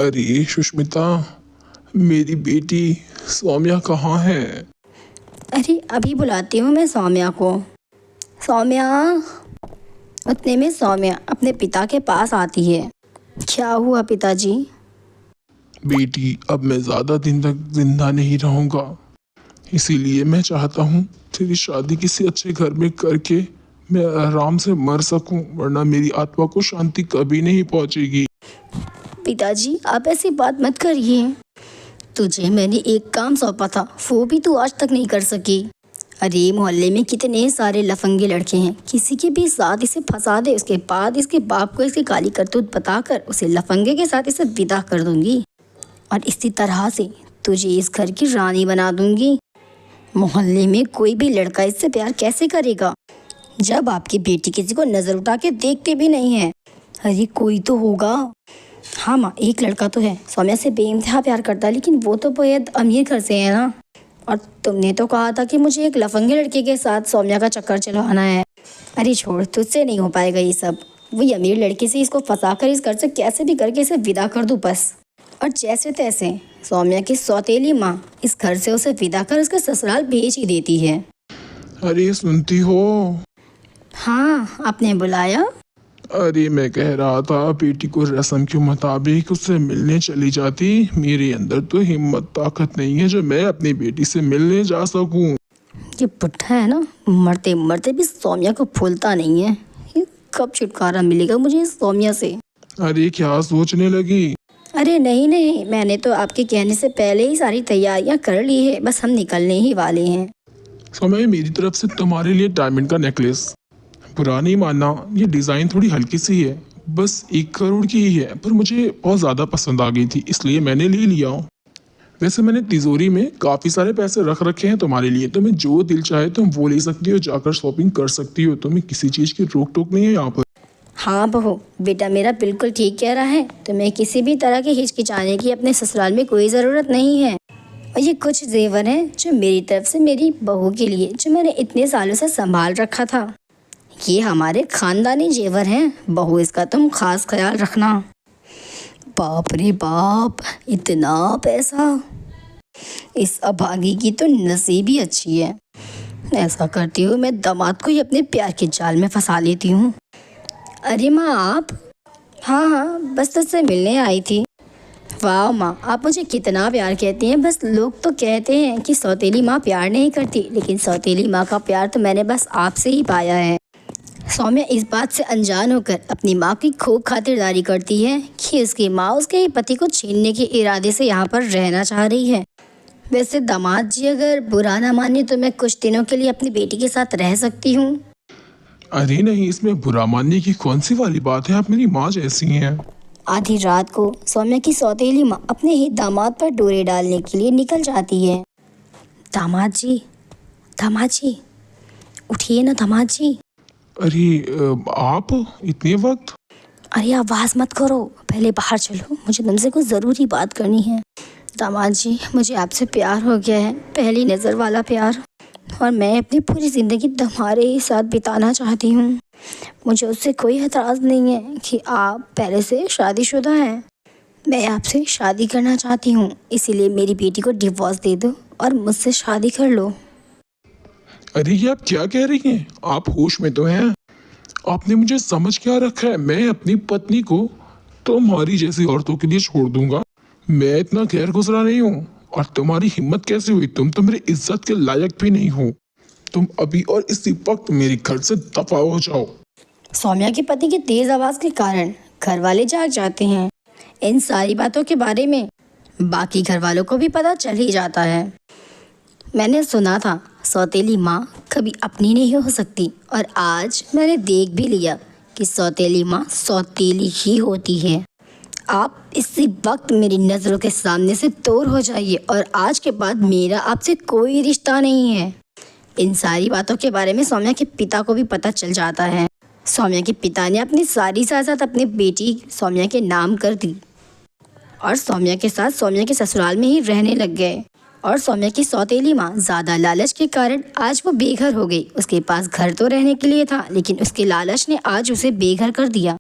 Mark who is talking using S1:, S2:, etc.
S1: अरे सुष्मिता, मेरी बेटी सौम्या कहाँ है?
S2: अरे अभी बुलाती हूँ मैं सौम्या को। सौम्या। उतने में सौम्या अपने पिता के पास आती है। क्या हुआ पिताजी?
S1: बेटी, अब मैं ज़्यादा दिन तक जिंदा नहीं रहूँगा, इसीलिए मैं चाहता हूँ तेरी शादी किसी अच्छे घर में करके मैं आराम से मर सकूं, वरना मेरी आत्मा को शांति कभी नहीं पहुँचेगी।
S2: पिताजी आप ऐसी बात मत करिए। तुझे मैंने एक काम सौंपा था, वो भी तू आज तक नहीं कर सकी। अरे मोहल्ले में कितने सारे लफंगे लड़के हैं, किसी के भी साथ इसे फंसा दे, उसके बाद इसके बाप को इसकी काली करतूत बताकर उसे लफंगे के साथ इसे विदा कर दूंगी और इसी तरह से तुझे इस घर की रानी बना दूंगी। मोहल्ले में कोई भी लड़का इससे प्यार कैसे करेगा जब आपकी बेटी किसी को नज़र उठा के देखते भी नहीं है। अरे कोई तो होगा। हाँ माँ, एक लड़का तो है, सौम्या से बेइंतहा प्यार करता है, लेकिन वो तो बेहद अमीर घर से है ना। और तुमने तो कहा था कि मुझे एक लफंगे लड़के के साथ सौम्या का चक्कर चलवाना है। अरे छोड़, तुझसे नहीं हो पाएगा ये सब। वही अमीर लड़के से इसको फंसा कर इस घर से कैसे भी करके इसे विदा कर दूँ बस। और जैसे तैसे सौम्या की सौतेली माँ इस घर से उसे विदा कर उसके ससुराल भेज ही देती है।
S1: अरे सुनती हो?
S2: हाँ, आपने बुलाया?
S1: अरे मैं कह रहा था, बेटी को रस्म के मुताबिक उससे मिलने चली जाती। मेरे अंदर तो हिम्मत ताकत नहीं है जो मैं अपनी बेटी से मिलने जा सकूं।
S2: ये पुट्ठा है ना, मरते मरते भी सौम्या को भूलता नहीं है। ये कब छुटकारा मिलेगा मुझे इस सौम्या से?
S1: अरे क्या सोचने लगी?
S2: अरे नहीं नहीं, मैंने तो आपके कहने से पहले ही सारी तैयारियां कर ली है, बस हम निकलने ही वाले हैं।
S1: समय मेरी तरफ से तुम्हारे लिए डायमंड का नेकलेस। बुरा नहीं मानना, ये डिज़ाइन थोड़ी हल्की सी है, बस 1 करोड़ की ही है, पर मुझे बहुत ज़्यादा पसंद आ गई थी, इसलिए मैंने ले लिया। वैसे मैंने तिजोरी में काफ़ी सारे पैसे रख रखे हैं तुम्हारे लिए, तुम्हें जो दिल चाहे तुम वो ले सकती हो, जाकर शॉपिंग कर सकती हो, तुम्हें किसी चीज़ की रोक टोक नहीं है यहाँ पर।
S2: हाँ बहू, बेटा मेरा बिल्कुल ठीक कह रहा है। तुम्हें किसी भी तरह की हिचकिचाने की अपने ससुराल में कोई ज़रूरत नहीं है। और ये कुछ जेवर हैं जो मेरी तरफ से मेरी बहू के लिए, जो मैंने इतने सालों से संभाल रखा था। ये हमारे खानदानी जेवर हैं, बहू इसका तुम खास ख्याल रखना। बाप रे बाप, इतना पैसा! इस अभागी की तो नसीब ही अच्छी है। ऐसा करती हूँ मैं दामाद को ही अपने प्यार के जाल में फंसा लेती हूँ। अरे माँ आप? हाँ हाँ, बस तुझसे मिलने आई थी। वाह माँ, आप मुझे कितना प्यार कहती हैं। बस लोग तो कहते हैं कि सौतेली माँ प्यार नहीं करती, लेकिन सौतेली माँ का प्यार तो मैंने बस आपसे ही पाया है। सौम्या इस बात से अनजान होकर अपनी माँ की खूब खातिरदारी करती है कि उसकी माँ उसके ही पति को छीनने के इरादे से यहाँ पर रहना चाह रही है। वैसे दामाद जी अगर बुरा ना माने तो मैं कुछ दिनों के लिए अपनी बेटी के साथ रह सकती हूँ।
S1: अरे नहीं, इसमें बुरा मानने की कौन सी वाली बात है, आप मेरी माँ जैसी हैं।
S2: आधी रात को सौम्या की सौतेली माँ अपने ही दामाद पर डोरे डालने के लिए निकल जाती है। दामाद जी, उठिए ना दामाद जी।
S1: अरे आप इतने वक्त?
S2: अरे आवाज़ मत करो, पहले बाहर चलो, मुझे तुमसे कुछ ज़रूरी बात करनी है। दामाद जी, मुझे आपसे प्यार हो गया है, पहली नज़र वाला प्यार, और मैं अपनी पूरी ज़िंदगी तुम्हारे ही साथ बिताना चाहती हूँ। मुझे उससे कोई एतराज़ नहीं है कि आप पहले से शादीशुदा हैं। मैं आपसे शादी करना चाहती हूँ, इसीलिए मेरी बेटी को डिवोर्स दे दो और मुझसे शादी कर लो।
S1: अरे ये आप क्या कह रही हैं? आप होश में तो हैं? आपने मुझे समझ क्या रखा है? मैं अपनी पत्नी को तुम्हारी जैसी औरतों के लिए छोड़ दूंगा? मैं इतना गैर गुजरा नहीं हूँ। और तुम्हारी हिम्मत कैसे हुई? तुम तो मेरी इज्जत के लायक भी नहीं हो। तुम अभी और इसी वक्त मेरे घर से दफा हो जाओ।
S2: सौम्या के पति की तेज़ आवाज़ के कारण घर वाले जाग जाते हैं। इन सारी बातों के बारे में बाकी घर वालों को भी पता चल ही जाता है। मैंने सुना था सौतेली माँ कभी अपनी नहीं हो सकती, और आज मैंने देख भी लिया कि सौतेली माँ सौतेली ही होती है। आप इसी वक्त मेरी नज़रों के सामने से दूर हो जाइए, और आज के बाद मेरा आपसे कोई रिश्ता नहीं है। इन सारी बातों के बारे में सौम्या के पिता को भी पता चल जाता है। सौम्या के पिता ने अपनी सारी जायदाद अपनी बेटी सौम्या के नाम कर दी और सौम्या के साथ सौम्या के ससुराल में ही रहने लग गए। और सौम्या की सौतेली माँ ज़्यादा लालच के कारण आज वो बेघर हो गई। उसके पास घर तो रहने के लिए था, लेकिन उसके लालच ने आज उसे बेघर कर दिया।